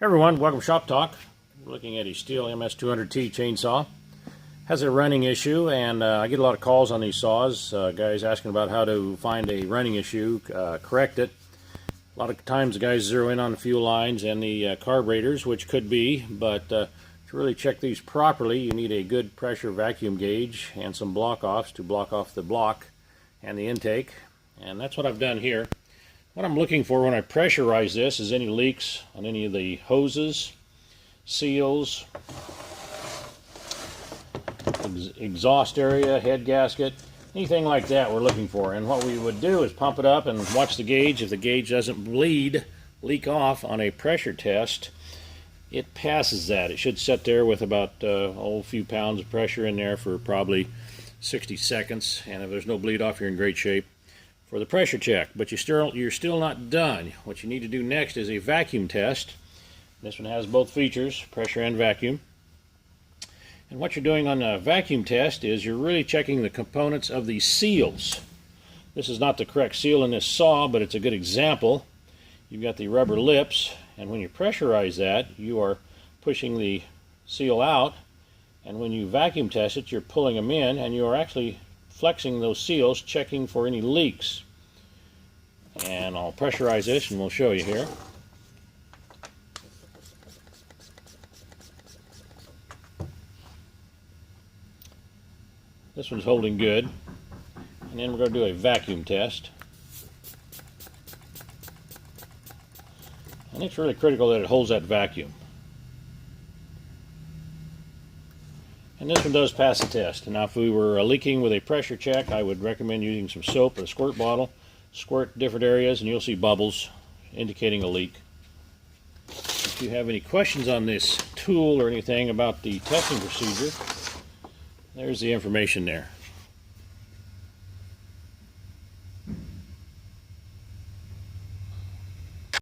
Hey everyone, welcome to Shop Talk. We're looking at a Stihl MS 200T chainsaw. Has a running issue, and I get a lot of calls on these saws. Guys asking about how to find a running issue, correct it. A lot of times the guys zero in on the fuel lines and the carburetors, which could be, but to really check these properly, you need a good pressure vacuum gauge and some block-offs to block off the block and the intake. And that's what I've done here. What I'm looking for when I pressurize this is any leaks on any of the hoses, seals, exhaust area, head gasket, anything like that we're looking for. And what we would do is pump it up and watch the gauge. If the gauge doesn't leak off on a pressure test, it passes that. It should sit there with about a few pounds of pressure in there for probably 60 seconds. And if there's no bleed off, you're in great shape for the pressure check. But you're still not done. What you need to do next is a vacuum test. This one has both features, pressure and vacuum. And what you're doing on a vacuum test is you're really checking the components of the seals. This is not the correct seal in this saw, but it's a good example. You've got the rubber lips, and when you pressurize that, you are pushing the seal out, and when you vacuum test it, you're pulling them in, and you are actually flexing those seals, checking for any leaks. And I'll pressurize this and we'll show you here. This one's holding good. And then we're going to do a vacuum test. And it's really critical that it holds that vacuum. And this one does pass the test. Now if we were leaking with a pressure check, I would recommend using some soap or a squirt bottle. Squirt different areas and you'll see bubbles indicating a leak. If you have any questions on this tool or anything about the testing procedure, there's the information there.